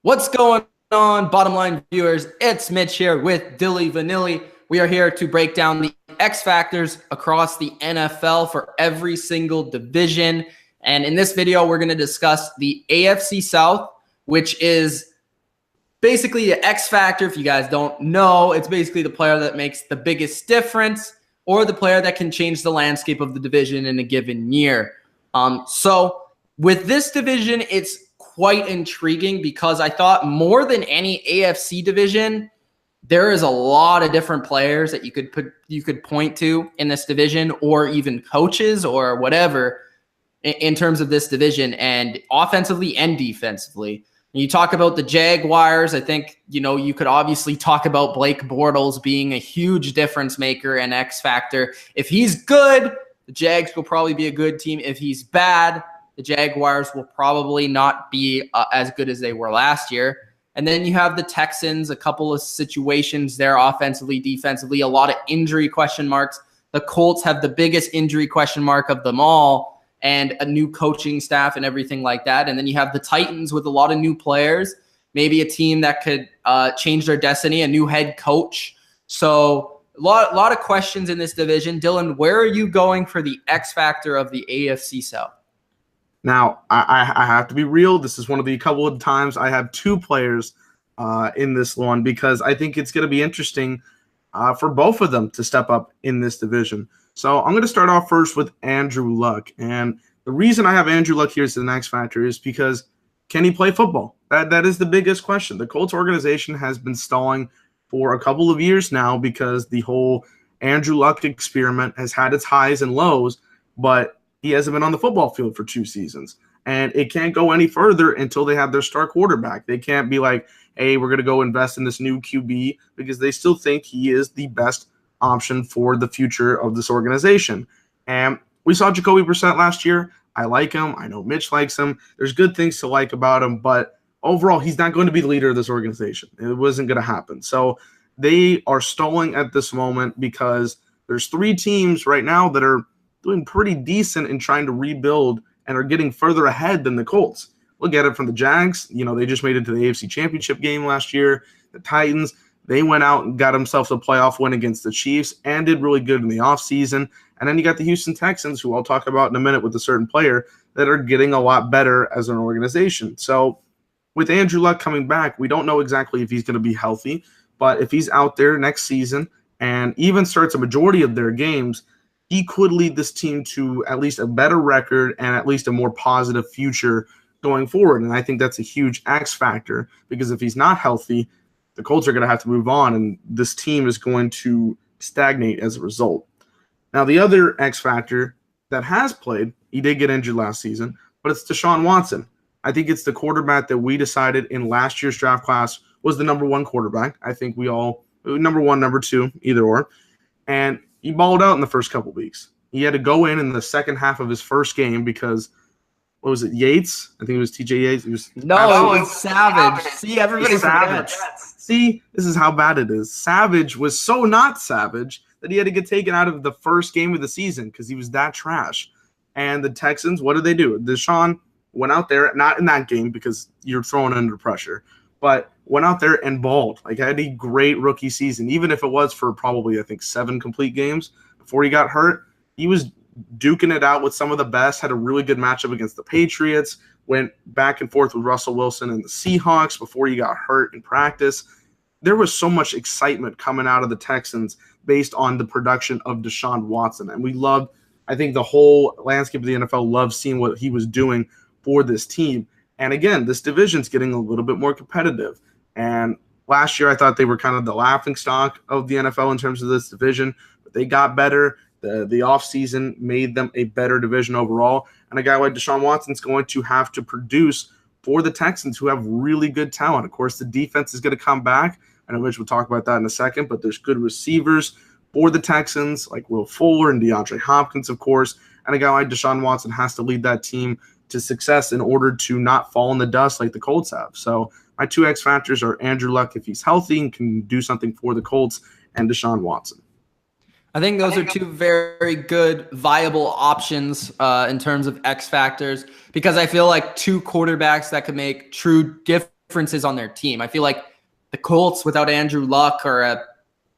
What's going on, bottom line viewers? It's Mitch here with Dilly Vanilli. We are here to break down the X factors across the NFL for every single division. And in this video, we're going to discuss the AFC South, which is basically an X factor. If you guys don't know, it's basically the player that makes the biggest difference or the player that can change the landscape of the division in a given year. So with this division, it's quite intriguing because I thought more than any AFC division, there is a lot of different players that you could point to in this division, or even coaches or whatever in terms of this division, and offensively and defensively. When you talk about the Jaguars, I think, you could obviously talk about Blake Bortles being a huge difference maker and X factor. If he's good, the Jags will probably be a good team. If he's bad, the Jaguars will probably not be as good as they were last year. And then you have the Texans, a couple of situations there offensively, defensively, a lot of injury question marks. The Colts have the biggest injury question mark of them all, and a new coaching staff and everything like that. And then you have the Titans with a lot of new players, maybe a team that could change their destiny, a new head coach. So a lot of questions in this division. Dylan, where are you going for the X factor of the AFC South? Now, I have to be real. This is one of the couple of times I have two players in this one because I think it's going to be interesting for both of them to step up in this division. So I'm going to start off first with Andrew Luck. And the reason I have Andrew Luck here as the next factor is because can he play football? That is the biggest question. The Colts organization has been stalling for a couple of years now because the whole Andrew Luck experiment has had its highs and lows, but he hasn't been on the football field for 2 seasons. And it can't go any further until they have their star quarterback. They can't be like, hey, we're going to go invest in this new QB, because they still think he is the best option for the future of this organization. And we saw Jacoby Brissett last year. I like him. I know Mitch likes him. There's good things to like about him, but overall, he's not going to be the leader of this organization. It wasn't going to happen. So they are stalling at this moment because there's 3 teams right now that are doing pretty decent in trying to rebuild and are getting further ahead than the Colts. Look at it from the Jags. They just made it to the AFC Championship game last year. The Titans, they went out and got themselves a playoff win against the Chiefs and did really good in the offseason. And then you got the Houston Texans, who I'll talk about in a minute with a certain player, that are getting a lot better as an organization. So with Andrew Luck coming back, we don't know exactly if he's going to be healthy, but if he's out there next season and even starts a majority of their games, he could lead this team to at least a better record and at least a more positive future going forward. And I think that's a huge X factor, because if he's not healthy, the Colts are going to have to move on, and this team is going to stagnate as a result. Now, the other X factor that has played, he did get injured last season, but it's Deshaun Watson. I think it's the quarterback that we decided in last year's draft class was the number 1 quarterback. I think we all, number 1, number 2, either or. And he balled out in the first couple weeks. He had to go in the second half of his first game because, what was it, Yates? I think it was TJ Yates. It was it was Savage. See, everybody Savage. See, this is how bad it is. Savage was so not Savage that he had to get taken out of the first game of the season because he was that trash. And the Texans, what did they do? Deshaun went out there, not in that game because you're thrown under pressure, but went out there and balled. Like, had a great rookie season, even if it was for probably, I think, 7 complete games before he got hurt. He was duking it out with some of the best, had a really good matchup against the Patriots, went back and forth with Russell Wilson and the Seahawks before he got hurt in practice. There was so much excitement coming out of the Texans based on the production of Deshaun Watson. And we loved, I think the whole landscape of the NFL loved seeing what he was doing for this team. And again, this division's getting a little bit more competitive. And last year, I thought they were kind of the laughingstock of the NFL in terms of this division, but they got better. The offseason made them a better division overall. And a guy like Deshaun Watson's going to have to produce for the Texans, who have really good talent. Of course, the defense is going to come back. I know Mitch will talk about that in a second, but there's good receivers for the Texans, like Will Fuller and DeAndre Hopkins, of course. And a guy like Deshaun Watson has to lead that team to success in order to not fall in the dust like the Colts have. So my 2 X factors are Andrew Luck, if he's healthy and can do something for the Colts, and Deshaun Watson. I think those are 2 very good, viable options in terms of X factors, because I feel like 2 quarterbacks that could make true differences on their team. I feel like the Colts without Andrew Luck are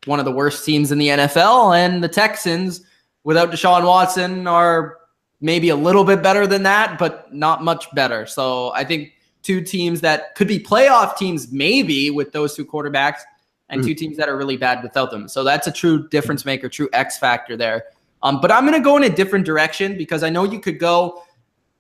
one of the worst teams in the NFL, and the Texans without Deshaun Watson are maybe a little bit better than that, but not much better. So I think two teams that could be playoff teams maybe with those two quarterbacks, and two teams that are really bad without them. So that's a true difference maker, true X factor there. But I'm going to go in a different direction because I know you could go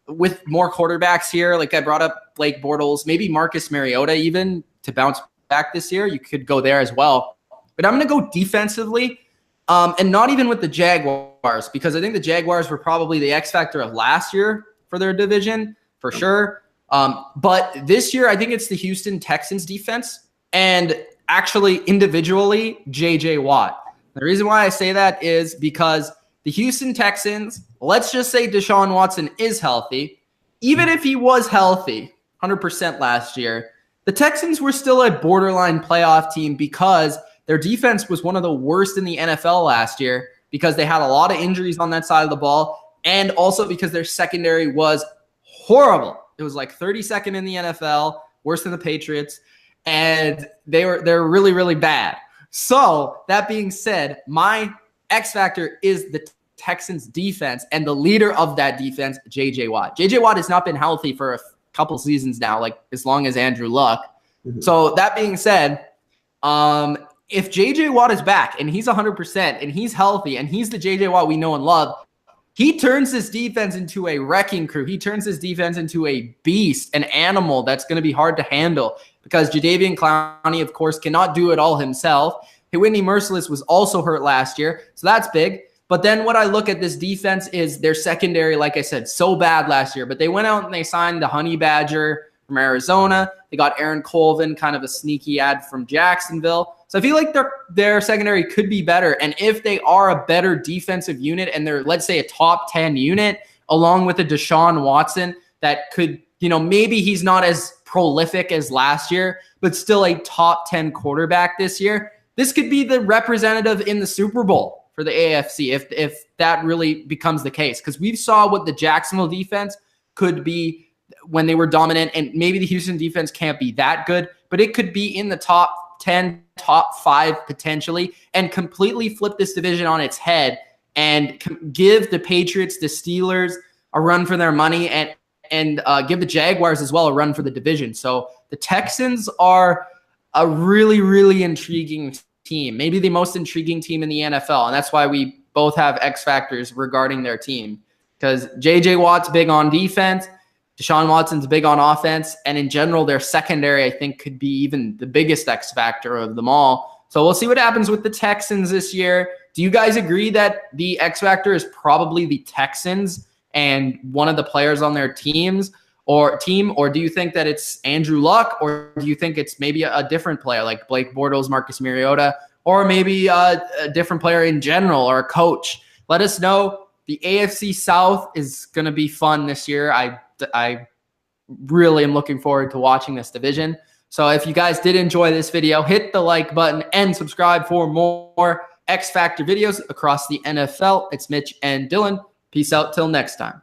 with more quarterbacks here. Like I brought up Blake Bortles, maybe Marcus Mariota even to bounce back this year. You could go there as well. But I'm going to go defensively and not even with the Jaguars because I think the Jaguars were probably the X factor of last year for their division for sure. But this year, I think it's the Houston Texans defense and actually individually J.J. Watt. The reason why I say that is because the Houston Texans, let's just say Deshaun Watson is healthy. Even if he was healthy 100% last year, the Texans were still a borderline playoff team because their defense was one of the worst in the NFL last year because they had a lot of injuries on that side of the ball and also because their secondary was horrible. It was like 32nd in the NFL, worse than the Patriots, and they're really, really bad. So that being said, my X factor is the Texans defense and the leader of that defense, J.J. Watt. J.J. Watt has not been healthy for a couple seasons now, like as long as Andrew Luck. So that being said, if J.J. Watt is back and he's 100% and he's healthy and he's the J.J. Watt we know and love, he turns this defense into a wrecking crew. He turns this defense into a beast, an animal that's going to be hard to handle because Jadeveon Clowney, of course, cannot do it all himself. Whitney Merciless was also hurt last year, so that's big. But then what I look at this defense is their secondary, like I said, so bad last year. But they went out and they signed the Honey Badger from Arizona. They got Aaron Colvin, kind of a sneaky ad from Jacksonville. So I feel like their secondary could be better. And if they are a better defensive unit and they're, let's say, a top 10 unit, along with a Deshaun Watson that could, maybe he's not as prolific as last year, but still a top 10 quarterback this year, this could be the representative in the Super Bowl for the AFC if that really becomes the case. Because we saw what the Jacksonville defense could be when they were dominant, and maybe the Houston defense can't be that good, but it could be in the top 10, top 5 potentially, and completely flip this division on its head and give the Patriots, the Steelers a run for their money and give the Jaguars as well a run for the division. So the Texans are a really, really intriguing team, maybe the most intriguing team in the NFL, and that's why we both have X factors regarding their team because J.J. Watt's big on defense, Deshaun Watson's big on offense, and in general, their secondary, I think, could be even the biggest X factor of them all. So we'll see what happens with the Texans this year. Do you guys agree that the X factor is probably the Texans and one of the players on their team, or do you think that it's Andrew Luck, or do you think it's maybe a different player like Blake Bortles, Marcus Mariota, or maybe a different player in general or a coach? Let us know. The AFC South is going to be fun this year. I really am looking forward to watching this division. So if you guys did enjoy this video, hit the like button and subscribe for more X Factor videos across the NFL. It's Mitch and Dylan. Peace out till next time.